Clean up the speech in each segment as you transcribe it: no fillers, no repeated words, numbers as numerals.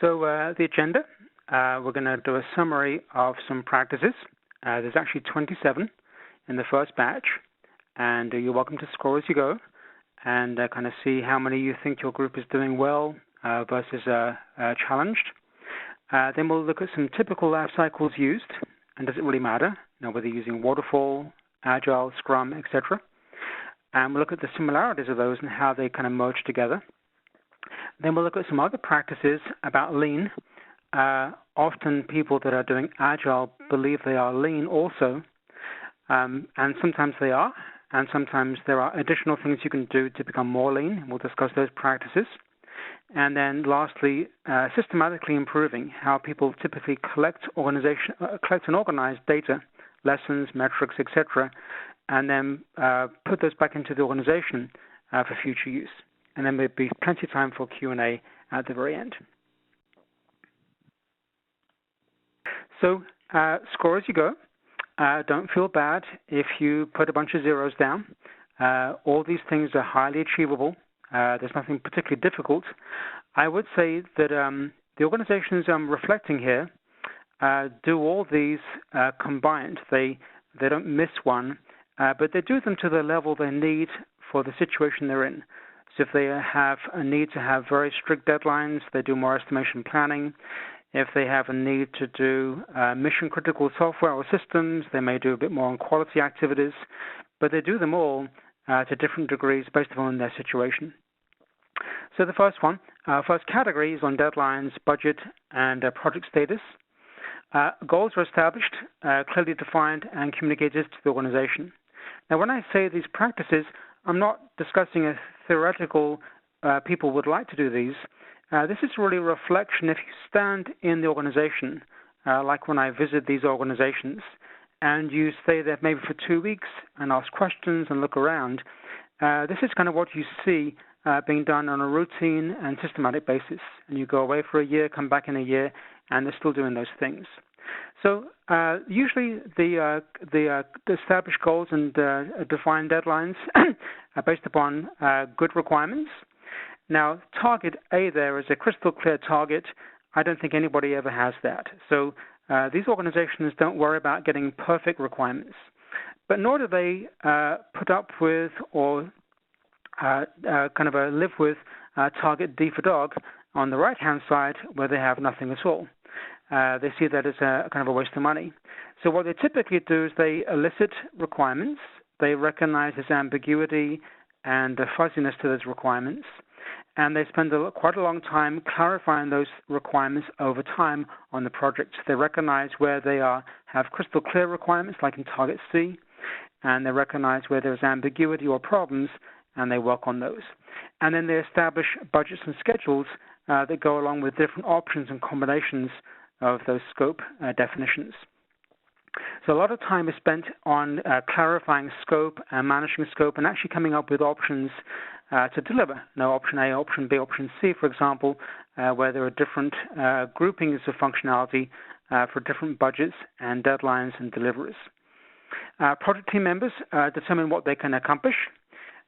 So the agenda, we're going to do a summary of some practices. There's actually 27 in the first batch, and you're welcome to score as you go and kind of see how many you think your group is doing well versus challenged. Then we'll look at some typical life cycles used, and does it really matter, whether you're using Waterfall, Agile, Scrum, etc. And we'll look at the similarities of those and how they kind of merge together. Then we'll look at some other practices about lean. Often people that are doing Agile believe they are lean also, and sometimes they are, and sometimes there are additional things you can do to become more lean. We'll discuss those practices. And then lastly, systematically improving, how people typically collect and organize data, lessons, metrics, etc., and then put those back into the organization for future use. And then there'll be plenty of time for Q&A at the very end. So score as you go. Don't feel bad if you put a bunch of zeros down. All these things are highly achievable. There's nothing particularly difficult. I would say that the organizations I'm reflecting here do all these combined. They don't miss one, but they do them to the level they need for the situation they're in. So if they have a need to have very strict deadlines, they do more estimation planning. If they have a need to do mission-critical software or systems, they may do a bit more on quality activities, but they do them all to different degrees based upon their situation. So the first one, first category is on deadlines, budget, and project status. Goals are established, clearly defined, and communicated to the organization. Now, when I say these practices, I'm not discussing a theoretical people would like to do these. This is really a reflection. If you stand in the organization, like when I visit these organizations, and you stay there maybe for 2 weeks and ask questions and look around, this is kind of what you see being done on a routine and systematic basis. And you go away for a year, come back in a year, and they're still doing those things. So usually the established goals and defined deadlines are based upon good requirements. Now, target A there is a crystal clear target. I don't think anybody ever has that. So these organizations don't worry about getting perfect requirements, but nor do they put up with or live with target D for dog on the right-hand side where they have nothing at all. They see that as a kind of a waste of money. So what they typically do is they elicit requirements. They recognize there's ambiguity and fuzziness to those requirements. And they spend quite a long time clarifying those requirements over time on the project. They recognize where they have crystal clear requirements, like in Target C, and they recognize where there's ambiguity or problems, and they work on those. And then they establish budgets and schedules that go along with different options and combinations of those scope definitions. So a lot of time is spent on clarifying scope and managing scope and actually coming up with options to deliver. Now, option A, option B, option C, for example, where there are different groupings of functionality for different budgets and deadlines and deliveries. Project team members determine what they can accomplish.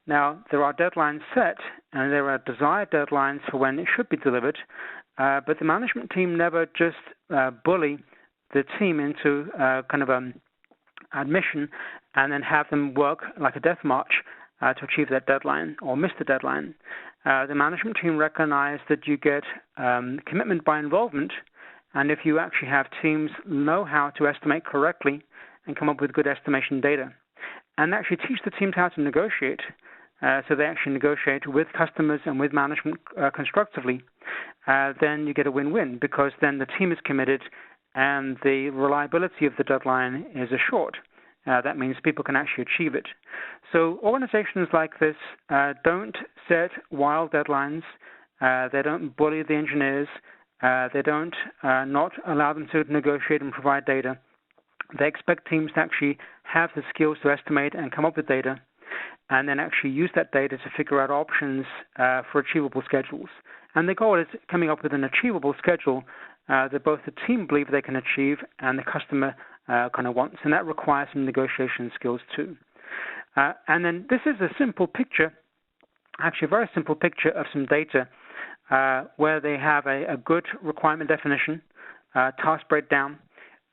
Now, there are deadlines set, and there are desired deadlines for when it should be delivered, but the management team never just bully the team into admission and then have them work like a death march to achieve that deadline or miss the deadline. The management team recognize that you get commitment by involvement, and if you actually have teams know how to estimate correctly and come up with good estimation data, and actually teach the teams how to negotiate, so they actually negotiate with customers and with management constructively, then you get a win-win, because then the team is committed and the reliability of the deadline is assured. That means people can actually achieve it. So organizations like this don't set wild deadlines. They don't bully the engineers. They don't not allow them to negotiate and provide data. They expect teams to actually have the skills to estimate and come up with data, and then actually use that data to figure out options for achievable schedules. And the goal is coming up with an achievable schedule that both the team believe they can achieve and the customer kind of wants, and that requires some negotiation skills too. And then this is a simple picture, actually a very simple picture of some data where they have a good requirement definition, task breakdown.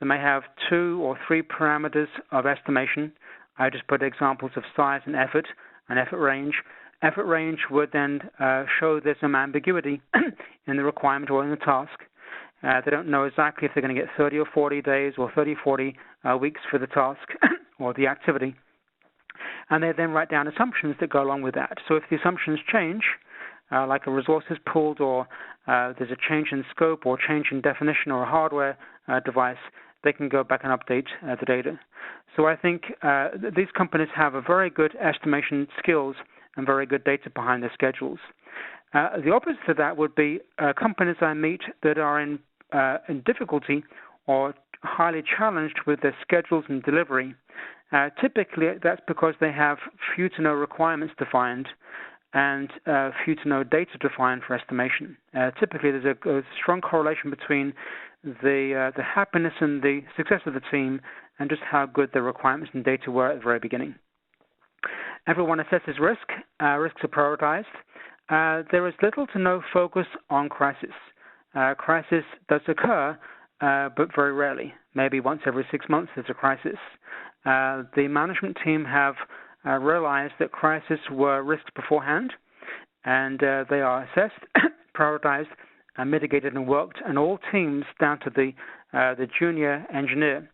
They may have 2 or 3 parameters of estimation. I just put examples of size and effort range. Effort range would then show there's some ambiguity in the requirement or in the task. They don't know exactly if they're going to get 30 or 40 days or 30 or 40 weeks for the task or the activity. And they then write down assumptions that go along with that. So if the assumptions change, like a resource is pulled or there's a change in scope or change in definition or a hardware device, they can go back and update the data. So I think these companies have a very good estimation skills and very good data behind their schedules. The opposite of that would be companies I meet that are in difficulty or highly challenged with their schedules and delivery. Typically, that's because they have few to no requirements defined and few to no data defined for estimation. Typically, there's a strong correlation between the happiness and the success of the team and just how good the requirements and data were at the very beginning. Everyone assesses risk. Risks are prioritized. There is little to no focus on crisis. Crisis does occur, but very rarely. Maybe once every 6 months there's a crisis. The management team have realized that crises were risks beforehand, and they are assessed, prioritized, mitigated, and worked. And all teams, down to the junior engineer,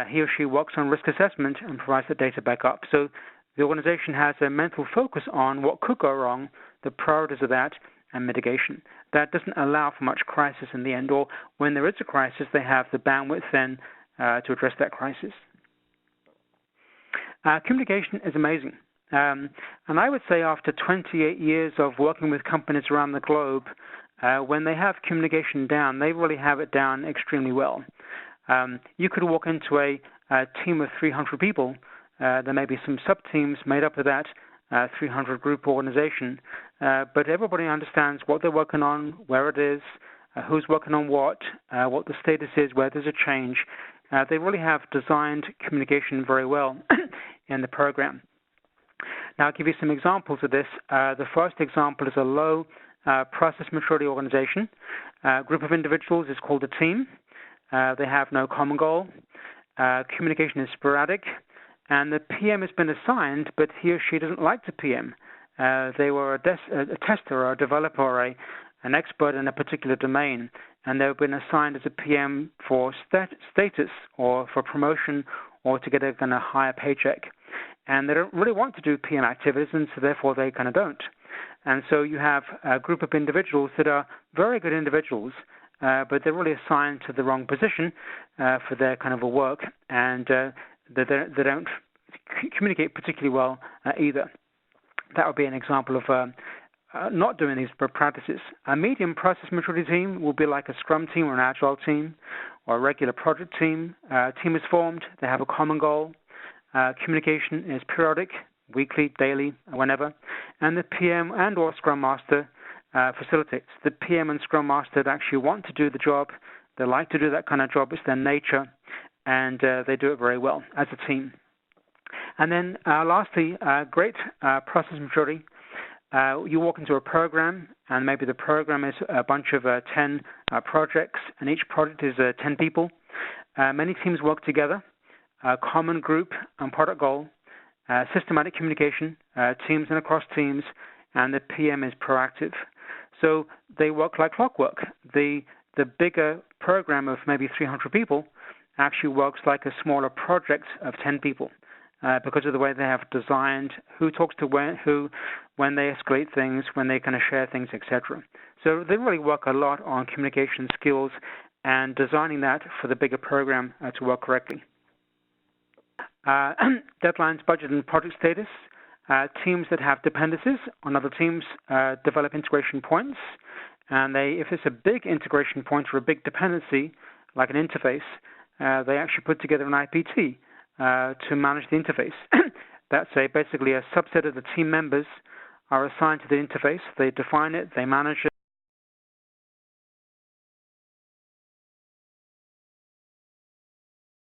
he or she works on risk assessment and provides the data back up. So the organization has a mental focus on what could go wrong, the priorities of that, and mitigation. That doesn't allow for much crisis in the end, or when there is a crisis, they have the bandwidth then to address that crisis. Communication is amazing. And I would say after 28 years of working with companies around the globe, when they have communication down, they really have it down extremely well. You could walk into a team of 300 people. There may be some sub-teams made up of that 300-group organization, but everybody understands what they're working on, where it is, who's working on what the status is, where there's a change. They really have designed communication very well in the program. Now, I'll give you some examples of this. The first example is a low process maturity organization. A group of individuals is called a team. They have no common goal. Communication is sporadic. And the PM has been assigned, but he or she doesn't like the PM. They were a tester or a developer or an expert in a particular domain, and they've been assigned as a PM for status or for promotion or to get a kind of higher paycheck. And they don't really want to do PM activities, and so therefore they kind of don't. And so you have a group of individuals that are very good individuals, but they're really assigned to the wrong position for their kind of a work, and they don't communicate particularly well either. That would be an example of not doing these practices. A medium process maturity team will be like a Scrum team or an Agile team or a regular project team. A team is formed. They have a common goal. Communication is periodic, weekly, daily, whenever. And the PM and or Scrum Master facilitates. The PM and Scrum Master actually want to do the job. They like to do that kind of job. It's their nature. And they do it very well as a team. And then lastly, great process maturity. You walk into a program, and maybe the program is a bunch of 10 projects, and each project is 10 people. Many teams work together, common group and product goal, systematic communication, teams and across teams, and the PM is proactive. So they work like clockwork. The bigger program of maybe 300 people actually works like a smaller project of 10 people. Because of the way they have designed who talks to who, when they escalate things, when they kind of share things, etc. So they really work a lot on communication skills and designing that for the bigger program to work correctly. Deadlines, budget, and project status. Teams that have dependencies on other teams develop integration points. And if it's a big integration point or a big dependency, like an interface, they actually put together an IPT to manage the interface. That's basically a subset of the team members are assigned to the interface. They define it, they manage